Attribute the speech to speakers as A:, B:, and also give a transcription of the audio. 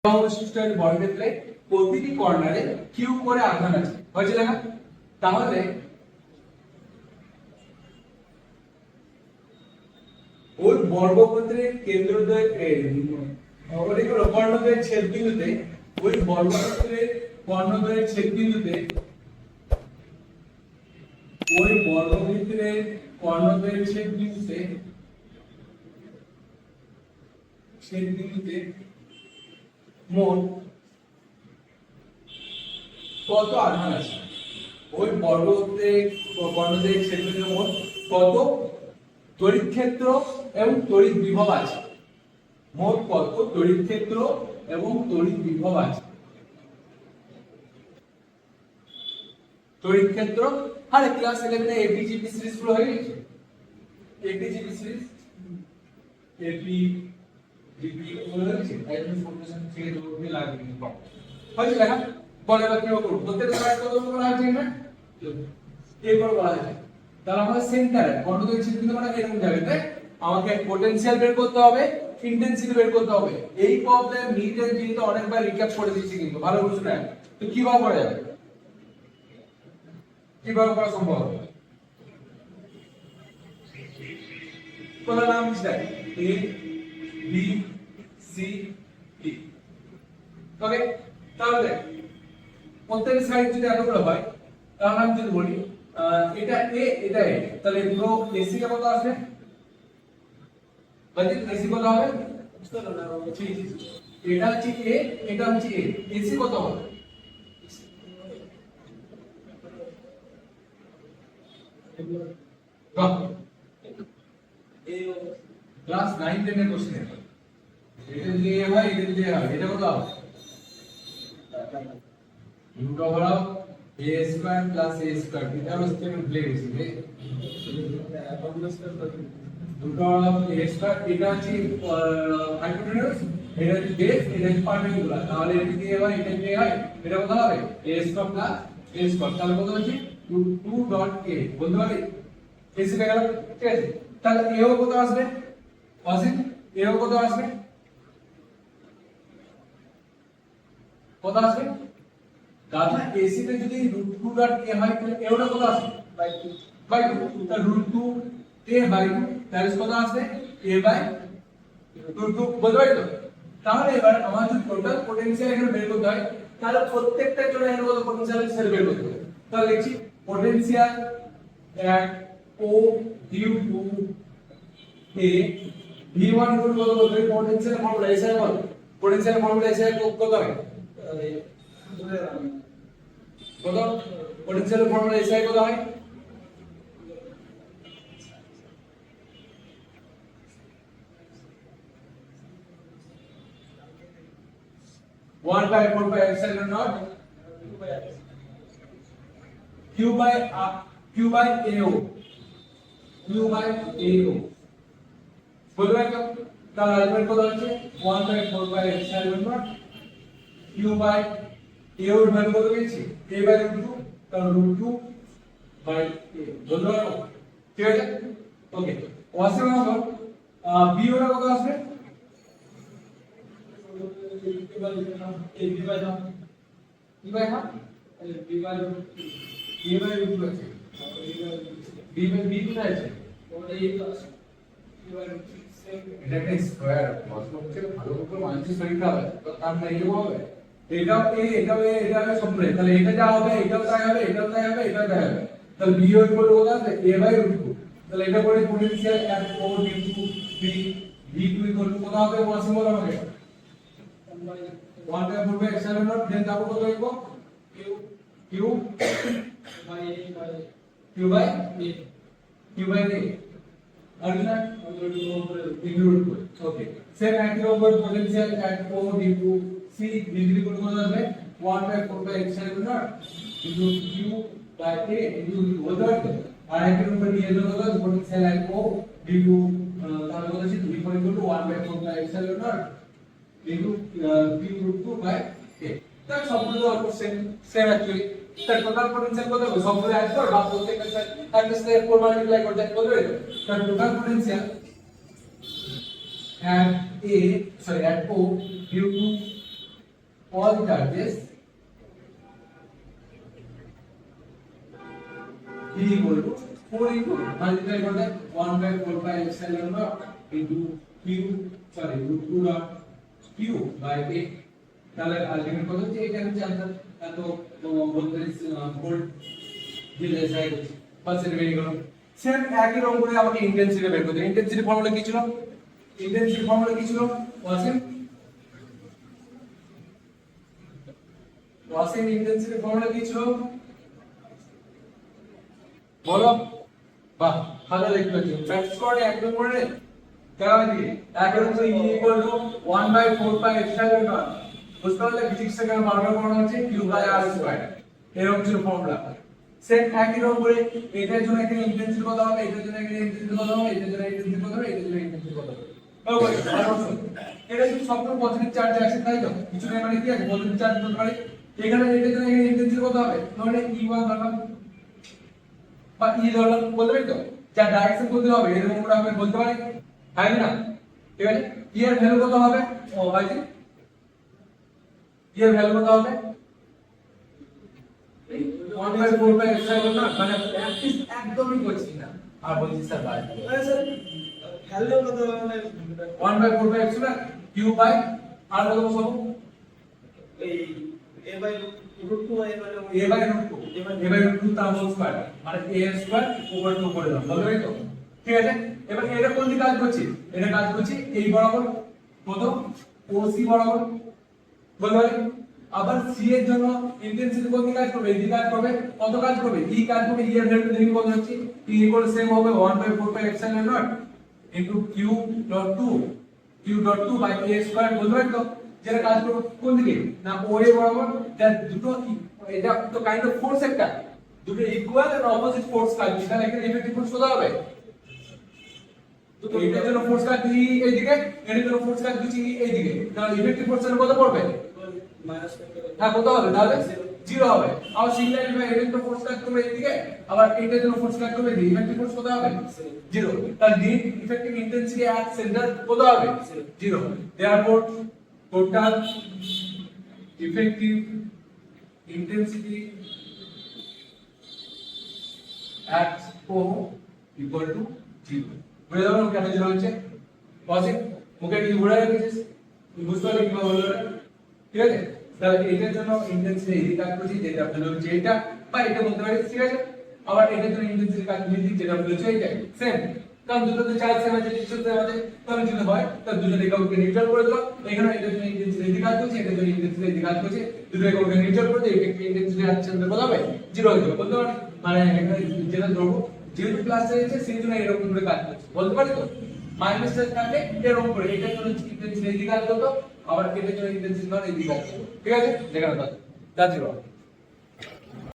A: অবশিষ্টের বর্গক্ষেত্রে প্রতিটি কর্নারে কিউ করে আধান আছে হয়েছে লেখা। তাহলে ওই বর্গক্ষেত্রের কেন্দ্রদ্বয় কর্ণদ্বয়ের ছেদবিন্দুতে ওই বর্গক্ষেত্রের কর্ণদ্বয়ের ছেদবিন্দুতে ওই বর্গক্ষেত্রের কর্ণদ্বয়ের ছেদবিন্দুতে মোট কত আধান আছে? ওই বর্গক্ষেত্রের কর্ণদ্বয়ের ছেদবিন্দুতে মোট কত তড়িৎ ক্ষেত্র এবং তড়িৎ বিভব আছে? মোট কত তড়িৎ ক্ষেত্র এবং তড়িৎ বিভব আছে? তড়িৎ ক্ষেত্র আরে ক্লাস 11 এ এপিজিপি সিরিজ গুলো হয়ে গেছে। এপিজিপি সিরিজ এপিজিপি গুলো হয়ে গেছে। একদম ফর্মুলেশন থেকে দৌড়তে লাগবে হয়েছে লেখা। বলে বা কি করব প্রত্যেকটা সাইড কত বলা আছে না এরপর বলা আছে। তাহলে আমাদের সেন্টারে কর্ণদ্বয় ছেদবিন্দু মানে এরকম যাবে তাই আমাকে পোটেনশিয়াল বের করতে হবে, ইন্টেন্সিটি বের করতে হবে। এই প্রবলেম নিটের কিন্তু অনেকবার রিক্যাপ করে দিয়েছি কিন্তু ভালো বুঝুন না। তো কিভাবে করা যাবে, কিভাবে করা সম্ভব হবে? কোন নাম দিছে এ বি সি ডি। ওকে তাহলে প্রত্যেক সাইড যদি এতগুলো হয় তাহলে আমি যদি বলি এটা এ এটা এ তাহলে পুরো এসি টা কত আসবে? বাকি এসি কত হবে? চলো না ঠিক এটা হচ্ছে এ এটা হচ্ছে এ এসি কত হবে? ক্লাস 9 10 এর কোশ্চেন এটা যদি এ হয় এটা যদি এ হয় এটা কত হবে? root over of a square plus a square এটা হলো স্টেটমেন্ট প্লে করছি root over of a square এটা হচ্ছে হাইপোটেনিউস এটা হচ্ছে বেস এটা হচ্ছে পারপেন্ডিকুলার। তাহলে এটা যদি হয় এটা যদি হয় এটা কত হবে? a square plus a square তাহলে কত হচ্ছে 2 ডট a বলতে পারি এসি পেয়ে গেল। ঠিক আছে তাহলে এও কত আসবে? অসীম এও কত আসবে? কত আসবে? গাধা এসি তে যদি √2 ডট a হয় তাহলে এওটা কত আসবে? বাই 2 তাহলে √2 a বাই 2 তাহলে কত আসবে? a বাই √2 বলতে পারি তো। তাহলে এবার আমার যদি টোটাল পোটেনশিয়াল এখানে বের করতে হয় তাহলে প্রত্যেকটা জন্য এর কত পোটেনশিয়াল সেল বের করতে হবে। তাহলে লিখছি potential at o due to a v1 equal কত বলতে পোটেনশিয়াল ফর্মুলা এসআই বল পোটেনশিয়াল ফর্মুলা এসআই কত হয়? কত পোটেনশিয়াল ফর্মুলা এসআই কত হয়? one by 4 by epsilon naught q by ao q by ao বলবে তো তার আলটিমেট কত হচ্ছে 1 by 4 by epsilon naught q by ao এর ভ্যালু কত পেয়েছি? a by √2 তার √2 by a বলতে পারবো। ঠিক আছে ওকে অসীম নম্বর b ওটা কত আসবে? b by √2 আছে b by b কোথায় আছে? এটা একটা স্কয়ার মতলবকে ভালো করে মানতে শরীরটা হবে তো তার না এরকম হবে এটাও এ এটাও এ এটা হবে সব মিলে তাহলে এটা যা হবে এটাও তাই হবে এটাও তাই হবে এটাও তাই হবে তাহলে b ইকুয়াল টু কত আছে? a বাই √2 তাহলে এটা করে potential at o into b v2 equal to কত হবে? অসীম বলা হবে 1 by 4 by epsilon naught দেন তারপর কত লিখব? q by a argument include okay same একই রকম potential at o into c degree কোন কত আসবে 1 by 4 by epsilon naught into q by a into বলতে পারছো। আর একই রকম নিয়ে যাওয়া হলো potential at o into তাহলে কত আছে 2 equal to 1 by 4 by epsilon naught into q √2 by a তার সবগুলো অলমোস্ট সেম অ্যাকচুয়ালি তার টোটাল পোটেনশিয়াল কত হবে? সবগুলো অ্যাড কর বা প্রত্যেকটা সাইড এর 4 মাল্টিপ্লাই করতে কত হবে? তার total potential at o due to all charges E equal to 4 into multiply করলে 1 by 4 by epsilon naught into q sorry root 2 dot q by a তাহলে আলটিমেট কত হচ্ছে এটা হচ্ছে आंसर এত 32 ভোল্ট দিলে সাইড পার্সেন্ট বেরিয়ে গেল সেম একই রকম করে আমাকে ইন্টেন্সিটি বের করতে ইন্টেন্সিটি ফর্মুলা কি ছিল ওয়াসিং ইন্টেন্সিটি ফর্মুলা কি ছিল বলো বাহ ভালো লিখতে পারছো প্র্যাকটিস করে একদম মনে নেই কেমন দিকে একদম তো E equal to 1 by 4 pi epsilon naught বুঝতে পারলে ফিজিক্স থেকে বারবার পড়ানো হচ্ছে q by r স্কয়ার এরকম ছিল ফর্মুলা সেম একই রকম করে এটার জন্য এখানে ইন্টেন্সিটি কত হবে এটার জন্য এখানে ইন্টেন্সিটি কত হবে এটার জন্য ইন্টেন্সিটি কত হবে এটার জন্য ইন্টেন্সিটি কত হবে ওকে এটা কিন্তু সবগুলো পজিটিভ চার্জ আছে তাই তো কিছু নেই মানে কি আছে পজিটিভ চার্জ বলতে পারি এখানে এটার জন্য এখানে ইন্টেন্সিটি কত হবে তাহলে E1 ধরলাম বা ই ধরলাম বলতে পারি তো যা ডাইরেকশন বলতে হবে এরকম করে আমরা বলতে পারি হ্যাঁ না ঠিক আছে ই এর ভ্যালু কত হবে ও ভাই ই এর ভ্যালু কত হবে 1 by 4 by epsilon naught মানে প্র্যাকটিস একদমই করছি না আর বলছি স্যার ভাই
B: স্যার ভ্যালু কত হবে
A: 1 by 4 by epsilon q by r কত হবে
B: এই a by root 2 a
A: by root 2 তার হোল স্কয়ার মানে a স্কয়ার ওভার 2 করে দাও বলবে তো ঠিক আছে এবার এটা কোন দিকে কাজ করছি এটা কাজ করছি এই বরাবর কত OC বরাবর বলবে আবার C এর জন্য ইন্টেন্সিটি কোন দিকে কাজ করবে এই দিকে কাজ করবে কত কাজ করবে E কাজ করবে E এর ভ্যালু দেখি কত হচ্ছে E ইকুয়াল সেম হবে 1 by 4 pi epsilon naught into q.2 by a square বলবে তো যেটা কাজ করবে কোন দিকে না OA বরাবর দ্যাট দুটো এটা তো কাইন্ড অফ ফোর্স একটা দুটো ইকুয়াল এন্ড অপোজিট ফোর্স কাজ তাহলে এখানে ইফেক্টিভ ফোর্স কত হবে দুটো এটার জন্য ফোর্স কাজ দিই এইদিকে এটার জন্য ফোর্স কাজ দিচ্ছি এইদিকে তাহলে ইফেক্টিভ ফোর্স এর কত পড়বে
B: মাইনাস
A: হ্যাঁ কত হবে তাহলে 0 হবে আবার সিঙ্গেল বা এটার জন্য ফোর্স কাজ করবে এইদিকে আবার এটার জন্য ফোর্স কাজ করবে দিই ইফেক্টিভ ফোর্স কত হবে 0 তাহলে দি ইফেক্টিভ ইন্টেন্সিটি এট সেন্টার কত হবে 0 therefore total effective intensity at O equal to 0 বুঝে যাবেন কেন 0 হচ্ছে পজিটিভ মুখে কি ঘুরে রেখেছিস তুই বুঝতে পারলি কি বললো ঠিক আছে তাহলে এটার জন্য ইন্টেন্সিটি এই কাজ করছি যেটা হলো যেটা বা এটা বলতে পারিস ঠিক আছে আবার এটার জন্য ইন্টেন্সিটি কাজ করছি যেটা হলো যেটা সেম কারণ দুটোতে চার্জ সেম আছে ডিসটেন্স সেম আছে তাহলে যদি হয় তাহলে দুটো এককে নিউট্রাল করে দিলাম এখানে এটার জন্য ইন্টেন্সিটি এই কাজ করছে এটার জন্য ইন্টেন্সিটি এই কাজ করছে দুটো এককে নিউট্রাল করে দিই ইফেক্টিভ ইন্টেন্সিটি আছে কত হবে 0 হয়ে যাবে বলতে পারি মানে এখানে যেটা ধরবো যেহেতু ক্লাস রয়েছে সেই জন্য এরকম করে কাজ করছে বলতে পারি তো মাইনাস এর কাটে এরকম করে এটার জন্য ইন্টেন্সিটি এই কাজ করতো আবার এটার জন্য ইন্টেন্সিটি এই কাজ করতো ঠিক আছে দেখানো দাও